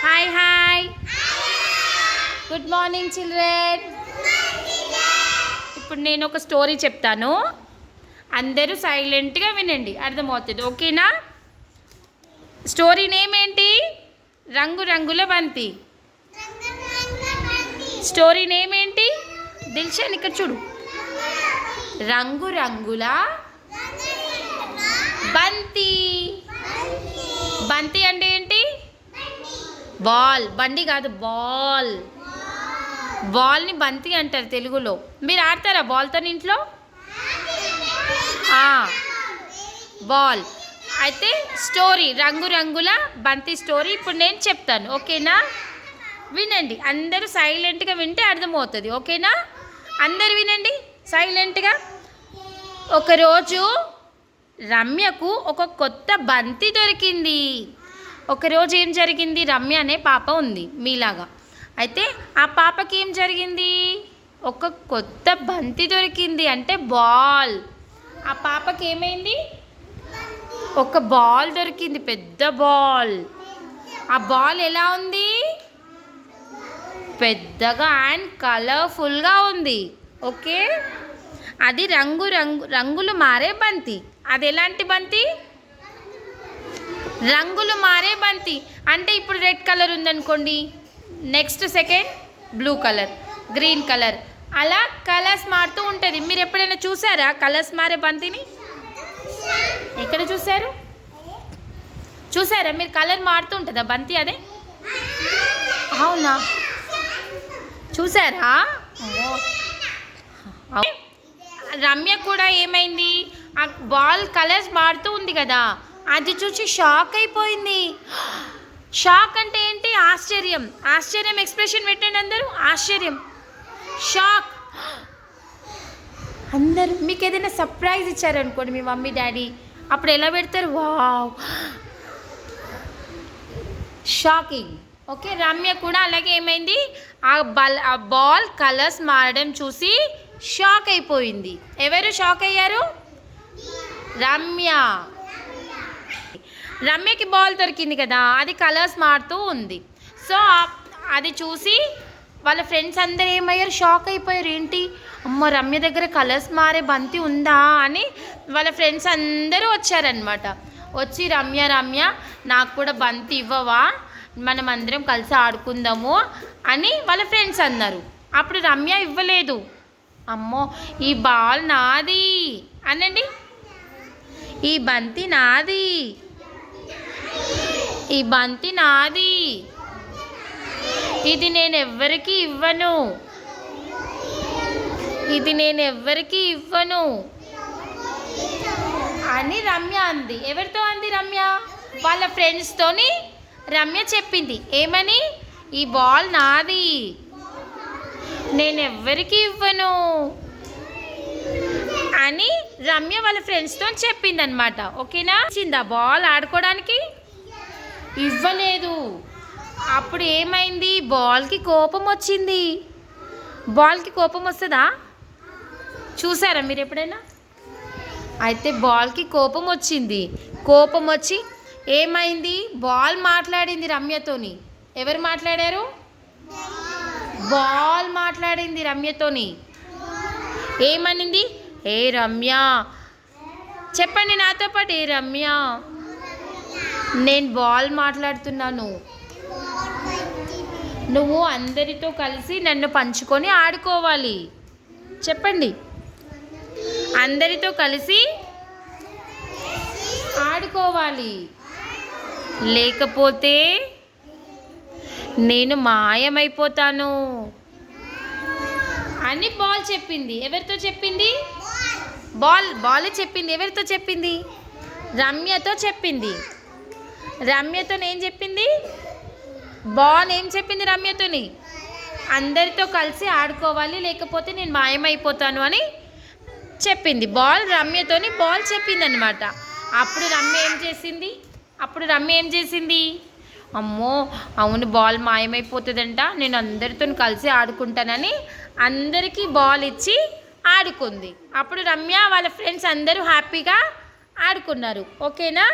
Hi hi good morning children. ఇప్పుడు నేను ఒక స్టోరీ చెప్తాను, అందరూ సైలెంట్గా వినండి, అర్థమవుతుంది. ఓకేనా? స్టోరీ నేమ్ ఏంటి? రంగు రంగుల బంతి. స్టోరీ నేమ్ ఏంటి? దిల్షన్ ఇక్కడ చూడు. రంగు రంగుల బంతి. బంతి అంటే ఏంటి? బాల్. బండి కాదు, బాల్. బాల్ని బంతి అంటారు తెలుగులో. మీరు ఆడతారా బాల్తో ఇంట్లో? బాల్. అయితే స్టోరీ రంగు రంగుల బంతి స్టోరీ ఇప్పుడు నేను చెప్తాను. ఓకేనా? వినండి, అందరూ సైలెంట్గా వింటే అర్థమవుతుంది. ఓకేనా? అందరు వినండి సైలెంట్గా. ఒకరోజు రమ్యకు ఒక కొత్త బంతి దొరికింది. ఒకరోజు ఏం జరిగింది? రమ్య అనే పాప ఉంది మీలాగా. అయితే ఆ పాపకి ఏం జరిగింది? ఒక కొత్త బంతి దొరికింది, అంటే బాల్. ఆ పాపకి ఏమైంది? ఒక బాల్ దొరికింది, పెద్ద బాల్. ఆ బాల్ ఎలా ఉంది? పెద్దగా అండ్ కలర్ఫుల్గా ఉంది. ఓకే, అది రంగులు మారే బంతి. అది ఎలాంటి బంతి? రంగులు మారే బంతి. అంటే ఇప్పుడు రెడ్ కలర్ ఉందనుకోండి, next second blue colour, green colour, అలా కలర్స్ మారుతూ ఉంటుంది. మీరు ఎప్పుడైనా చూసారా కలర్స్ మారే బంతిని? ఎక్కడ చూసారు? చూసారా మీరు? కలర్ మారుతూ ఉంటుందా బంతి? అదే అవునా? చూసారా? రమ్య కూడా ఏమైంది? ఆ బాల్ కలర్స్ మారుతూ ఉంది కదా, అది చూసి షాక్ అయిపోయింది. షాక్ అంటే ఏంటి? ఆశ్చర్యం. ఆశ్చర్యం ఎక్స్ప్రెషన్ పెట్టండి అందరూ. ఆశ్చర్యం, షాక్. అందరూ మీకు ఏదైనా సర్ప్రైజ్ ఇచ్చారనుకోండి మీ మమ్మీ డాడీ, అప్పుడు ఎలా పెడతారు? Wow, shocking. ఓకే, రమ్య కూడా అలాగే ఏమైంది? ఆ బాల్ కలర్స్ మారడం చూసి షాక్ అయిపోయింది. ఎవరు షాక్ అయ్యారు? రమ్య. రమ్యకి బాల్ దొరికింది కదా, అది కలర్స్ మారుతూ ఉంది. సో అది చూసి వాళ్ళ ఫ్రెండ్స్ అందరూ ఏమయ్యారు? షాక్ అయిపోయారు. ఏంటి, అమ్మ రమ్య దగ్గర కలర్స్ మారే బంతి ఉందా అని వాళ్ళ ఫ్రెండ్స్ అందరూ వచ్చారనమాట. వచ్చి రమ్య నాకు కూడా బంతి ఇవ్వవా, మనం అందరం కలిసి ఆడుకుందాము అని వాళ్ళ ఫ్రెండ్స్ అన్నారు. అప్పుడు రమ్య ఇవ్వలేదు. అమ్మో, ఈ బాల్ నాది అనండి. ఈ బంతి నాది, ఈ బంతి నాది, ఇది నేను ఎవ్వరికి ఇవ్వను, ఇది నేను ఎవ్వరికి ఇవ్వను అని రమ్య అంది. ఎవరితో అంది రమ్య? వాళ్ళ ఫ్రెండ్స్తోని రమ్య చెప్పింది. ఏమని? ఈ బాల్ నాది, నేను ఎవ్వరికి ఇవ్వను అని రమ్య వాళ్ళ ఫ్రెండ్స్తో చెప్పింది అనమాట. ఓకేనా? ఇచ్చిందా బాల్ ఆడుకోవడానికి? ఇవ్వలేదు. అప్పుడు ఏమైంది? బాల్కి కోపం వచ్చింది. బాల్కి కోపం వస్తుందా? చూసారా మీరు ఎప్పుడైనా? అయితే బాల్కి కోపం వచ్చింది. కోపం వచ్చి ఏమైంది? బాల్ మాట్లాడింది రమ్యతోని. ఎవరు మాట్లాడారు? బాల్ మాట్లాడింది రమ్యతోని. ఏమనింది? ఏ రమ్య, చెప్పండి నాతో పాటు. ఏ రమ్య, నేను బాల్ మాట్లాడుతున్నాను, నువ్వు అందరితో కలిసి నన్ను పంచుకొని ఆడుకోవాలి. చెప్పండి, అందరితో కలిసి ఆడుకోవాలి, లేకపోతే నేను మాయమైపోతాను అని బాల్ చెప్పింది. ఎవరితో చెప్పింది? బాల్ చెప్పింది. ఎవరితో చెప్పింది? రమ్యతో చెప్పింది. రమ్యతో ఏం చెప్పింది? బాల్ ఏం చెప్పింది రమ్యతోని? అందరితో కలిసి ఆడుకోవాలి, లేకపోతే నేను మాయమైపోతాను అని చెప్పింది. బాల్ రమ్యతోని బాల్ చెప్పింది అనమాట. అప్పుడు రమ్య ఏం చేసింది? అమ్మో, అవును బాల్ మాయమైపోతుందంట, నేను అందరితో కలిసి ఆడుకుంటానని అందరికీ బాల్ ఇచ్చి ఆడుకుంది. అప్పుడు రమ్య వాళ్ళ ఫ్రెండ్స్ అందరూ హ్యాపీగా ఆడుకున్నారు. ఓకేనా?